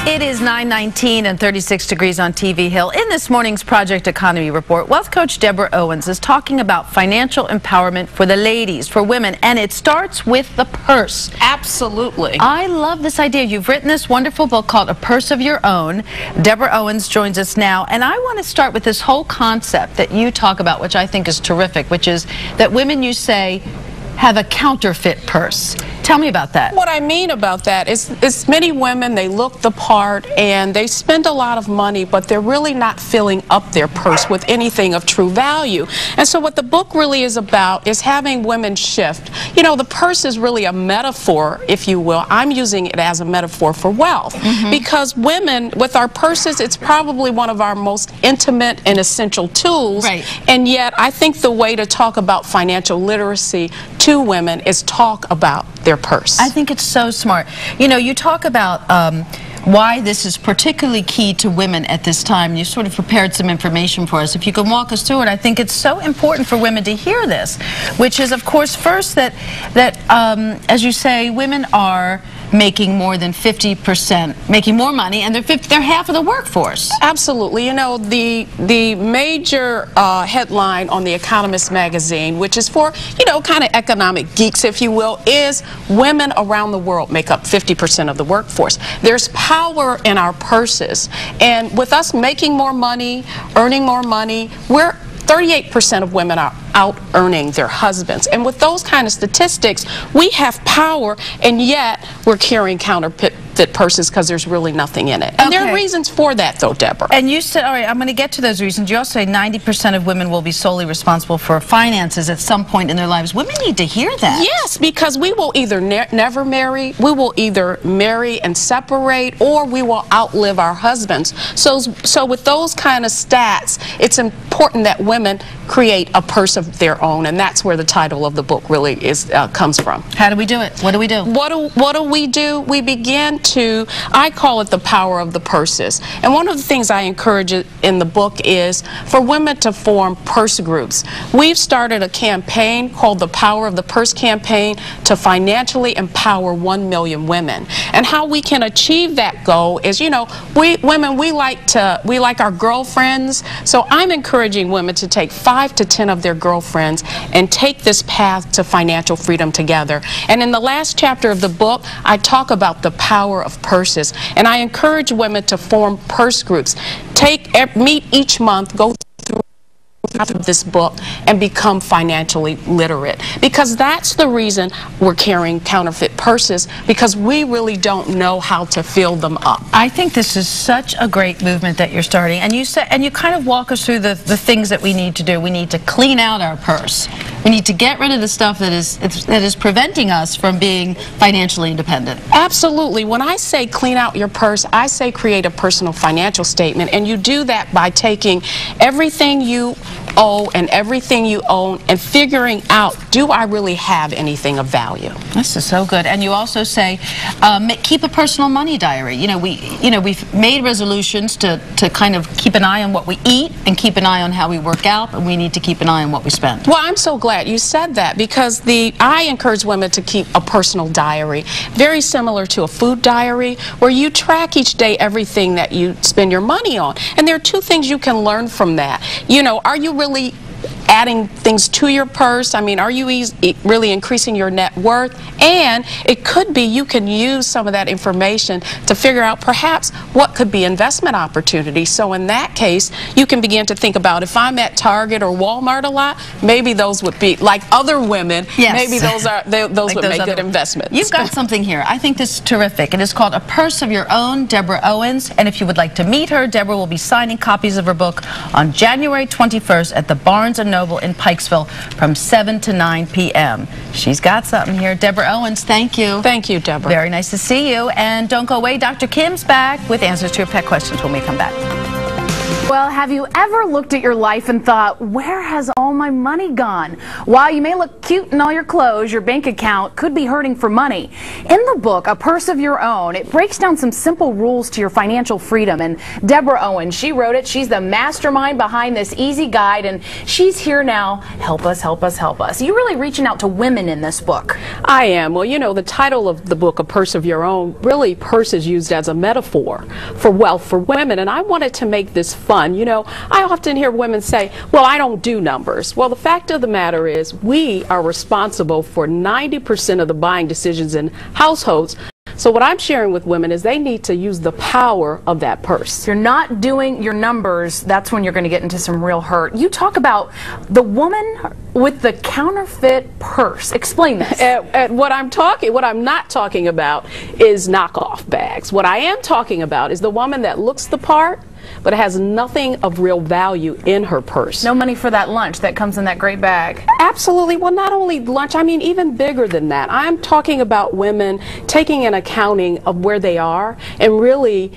It is 9:19 and 36 degrees on TV Hill. In this morning's Project Economy Report, Wealth Coach Deborah Owens is talking about financial empowerment for the ladies, for women, and it starts with the purse. Absolutely. I love this idea. You've written this wonderful book called A Purse of Your Own. Deborah Owens joins us now, and I want to start with this whole concept that you talk about, which I think is terrific, which is that women, you say, have a counterfeit purse. Tell me about that. What I mean about that is many women, they look the part and they spend a lot of money, but they're really not filling up their purse with anything of true value. And so what the book really is about is having women shift. You know, the purse is really a metaphor, if you will. I'm using it as a metaphor for wealth. Because women, with our purses, it's probably one of our most intimate and essential tools. Right. And yet, I think the way to talk about financial literacy to women is talk about their purse. I think it's so smart. You know, you talk about why this is particularly key to women at this time. You sort of prepared some information for us. If you can walk us through it, I think it's so important for women to hear this, which is, of course, first that as you say, women are making more than 50%, making more money, and they're half of the workforce. Absolutely. You know, the major headline on The Economist magazine, which is for, you know, kind of economic geeks, if you will, is women around the world make up 50% of the workforce. There's power in our purses, and with us making more money, earning more money, 38% of women are out earning their husbands. And with those kind of statistics, we have power, and yet we're carrying counterfeit purses because there's really nothing in it. And there are reasons for that, though, Deborah. And you said, all right, I'm going to get to those reasons. You also say 90% of women will be solely responsible for finances at some point in their lives. Women need to hear that. Yes, because we will either never marry, we will either marry and separate, or we will outlive our husbands. So with those kind of stats, it's important that women create a purse of their own, and that's where the title of the book really comes from. How do we do it? What do we do? What do we do? We begin to, I call it the power of the purses. And one of the things I encourage in the book is for women to form purse groups. We've started a campaign called the Power of the Purse campaign to financially empower 1 million women. And how we can achieve that goal is, you know, women, we like our girlfriends. So I'm encouraging women to take 5 to 10 of their girlfriends and take this path to financial freedom together. And in the last chapter of the book, I talk about the power of purses, and I encourage women to form purse groups. Meet each month, go through this book, and become financially literate, because that's the reason we're carrying counterfeit purses, because we really don't know how to fill them up. I think this is such a great movement that you're starting, and you kind of walk us through the things that we need to do. We need to clean out our purse. We need to get rid of the stuff that is preventing us from being financially independent. Absolutely. When I say clean out your purse, I say create a personal financial statement, and you do that by taking everything you owe and everything you own and figuring out, do I really have anything of value? This is so good. And you also say keep a personal money diary. You know, we've made resolutions to kind of keep an eye on what we eat and keep an eye on how we work out, and we need to keep an eye on what we spend. Well, I'm so glad you said that, because I encourage women to keep a personal diary, very similar to a food diary, where you track each day everything that you spend your money on. And there are two things you can learn from that. You know, are you really adding things to your purse? I mean, are you really increasing your net worth? And it could be you can use some of that information to figure out perhaps what could be investment opportunities. So in that case, you can begin to think about, if I'm at Target or Walmart a lot, maybe those would be, like other women, maybe those would make good investments. You've got something here. I think this is terrific. It is called A Purse of Your Own, Deborah Owens. And if you would like to meet her, Deborah will be signing copies of her book on January 21st at the Barnes & Noble in Pikesville from 7 to 9 p.m. She's got something here. Deborah Owens, thank you. Thank you, Deborah. Very nice to see you. And don't go away. Dr. Kim's back with answers to your pet questions when we come back. Well, have you ever looked at your life and thought, where has all my money gone? While you may look cute in all your clothes, your bank account could be hurting for money. In the book, A Purse of Your Own, it breaks down some simple rules to your financial freedom. And Deborah Owens, she wrote it. She's the mastermind behind this easy guide, and she's here now. Help us, help us, help us. You're really reaching out to women in this book. I am. Well, you know, the title of the book, A Purse of Your Own, really purse is used as a metaphor for wealth for women, and I wanted to make this fun. You know, I often hear women say, well, I don't do numbers. Well, the fact of the matter is we are responsible for 90% of the buying decisions in households. So what I'm sharing with women is they need to use the power of that purse. If you're not doing your numbers, that's when you're going to get into some real hurt. You talk about the woman with the counterfeit purse. Explain this. What I'm not talking about is knockoff bags. What I am talking about is the woman that looks the part, but it has nothing of real value in her purse. No money for that lunch that comes in that great bag. Absolutely. Well, not only lunch, I mean even bigger than that. I'm talking about women taking an accounting of where they are and really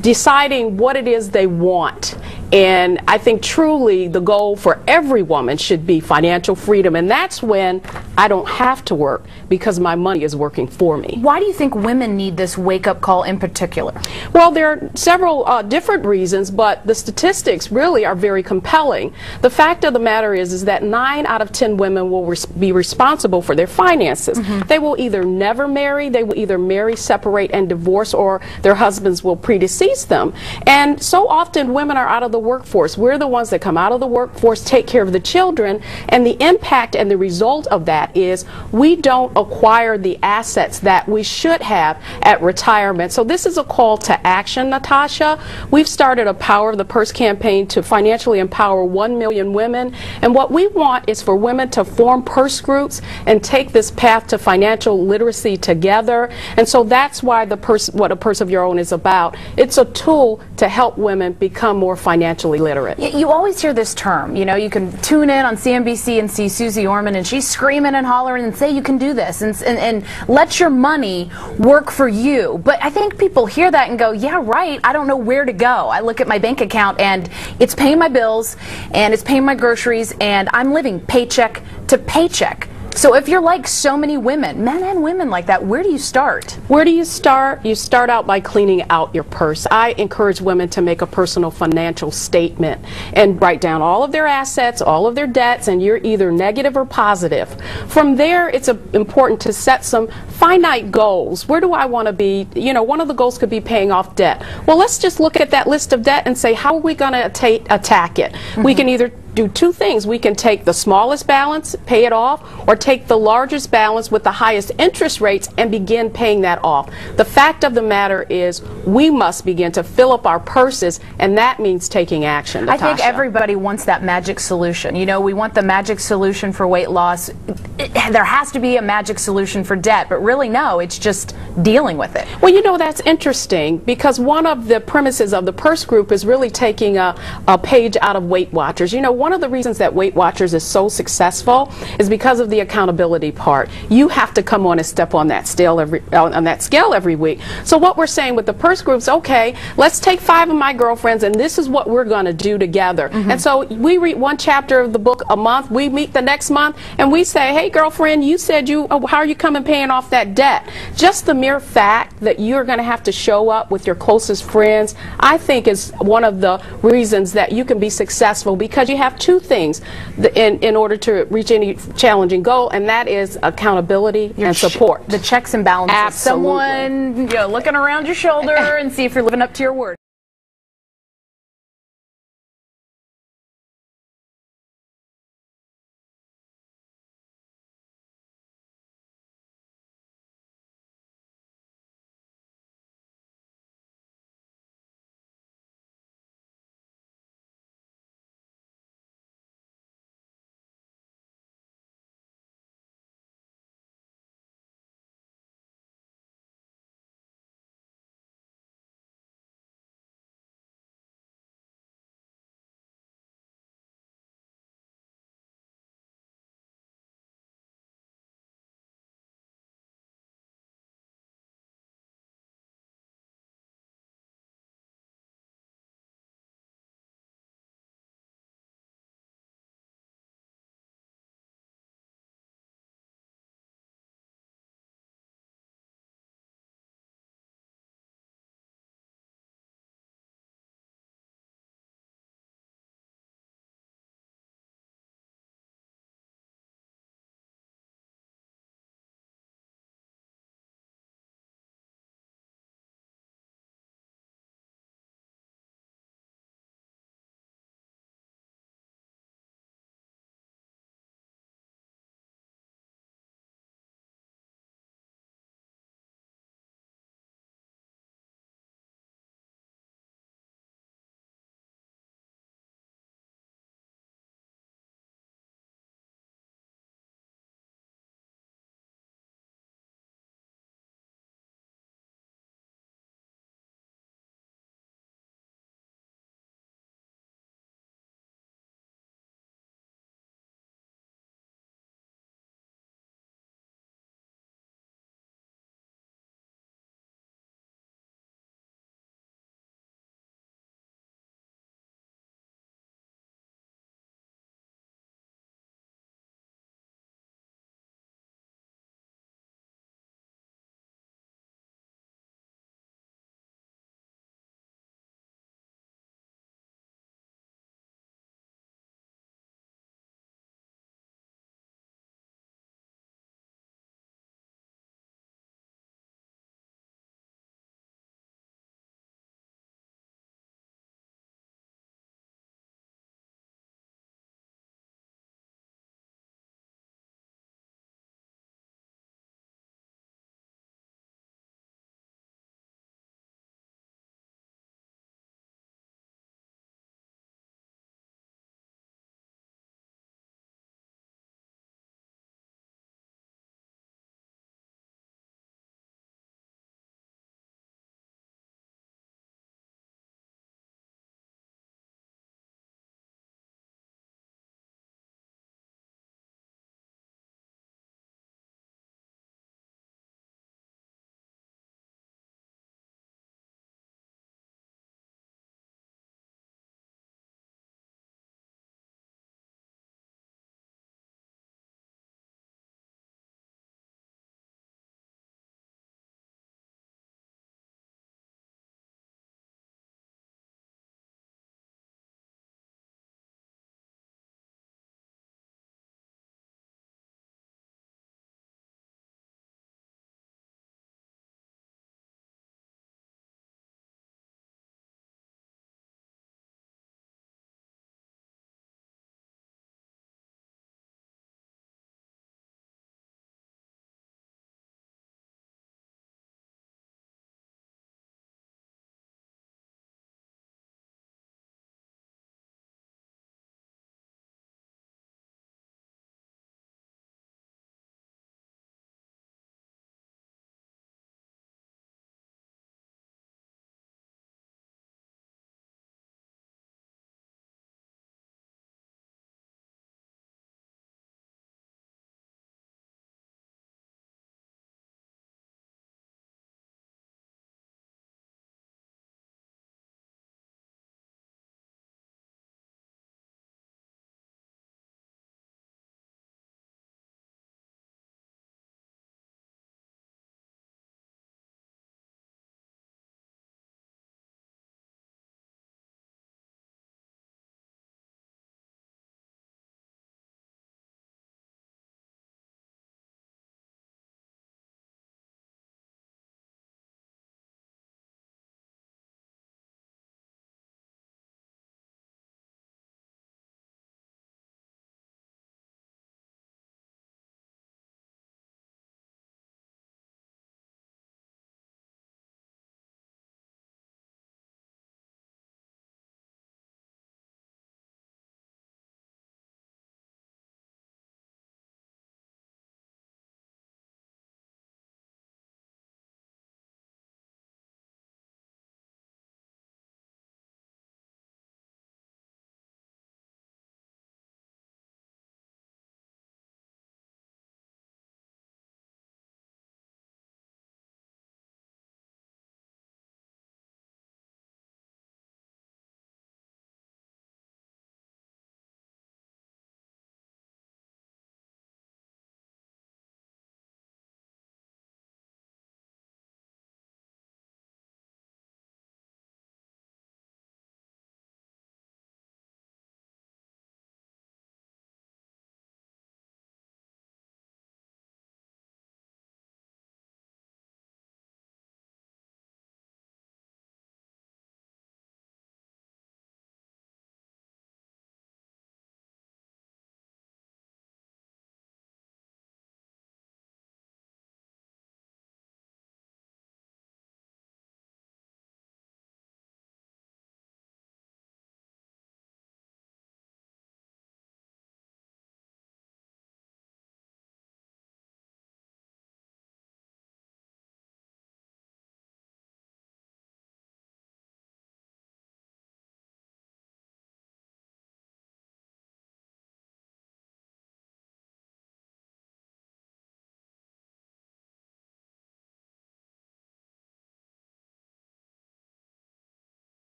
deciding what it is they want. And I think truly the goal for every woman should be financial freedom, and that's when I don't have to work because my money is working for me. Why do you think women need this wake-up call in particular? Well, there are several different reasons, but the statistics really are very compelling. The fact of the matter is that 9 out of 10 women will be responsible for their finances. They will either never marry, they will either marry, separate, and divorce, or their husbands will predecease them. And so often women are out of the workforce. We're the ones that come out of the workforce, take care of the children, and the impact and the result of that is we don't acquire the assets that we should have at retirement. So this is a call to action, Natasha. We've started a Power of the Purse campaign to financially empower 1 million women, and what we want is for women to form purse groups and take this path to financial literacy together. And so that's why what A Purse of Your Own is about. It's a tool to help women become more financially literate. You always hear this term. You know, you can tune in on CNBC and see Susie Orman, and she's screaming and hollering and say you can do this and let your money work for you. But I think people hear that and go, yeah, right, I don't know where to go. I look at my bank account and it's paying my bills and it's paying my groceries and I'm living paycheck to paycheck. So if you're like so many women, men and women like that, where do you start? Where do you start? You start out by cleaning out your purse. I encourage women to make a personal financial statement and write down all of their assets, all of their debts, and you're either negative or positive. From there, it's important to set some finite goals. Where do I want to be? You know, one of the goals could be paying off debt. Well, let's just look at that list of debt and say, how are we going to attack it? We can either do two things. We can take the smallest balance, pay it off, or take the largest balance with the highest interest rates and begin paying that off. The fact of the matter is we must begin to fill up our purses, and that means taking action, Natasha. I think everybody wants that magic solution. You know, we want the magic solution for weight loss. There has to be a magic solution for debt, but really no, it's just dealing with it. Well, you know, that's interesting because one of the premises of the Purse Group is really taking a page out of Weight Watchers. You know, one of the reasons that Weight Watchers is so successful is because of the accountability part. You have to come on and step on that scale every week. So what we're saying with the Purse Groups, okay, let's take 5 of my girlfriends and this is what we're going to do together. And so we read one chapter of the book a month, we meet the next month, and we say, hey girlfriend, you said how are you coming paying off that debt? Just the mere fact that you're going to have to show up with your closest friends, I think is one of the reasons that you can be successful, because you have 2 things in order to reach any challenging goal, and that is accountability and support. The checks and balances. Absolutely. Someone, you know, looking around your shoulder and see if you're living up to your word.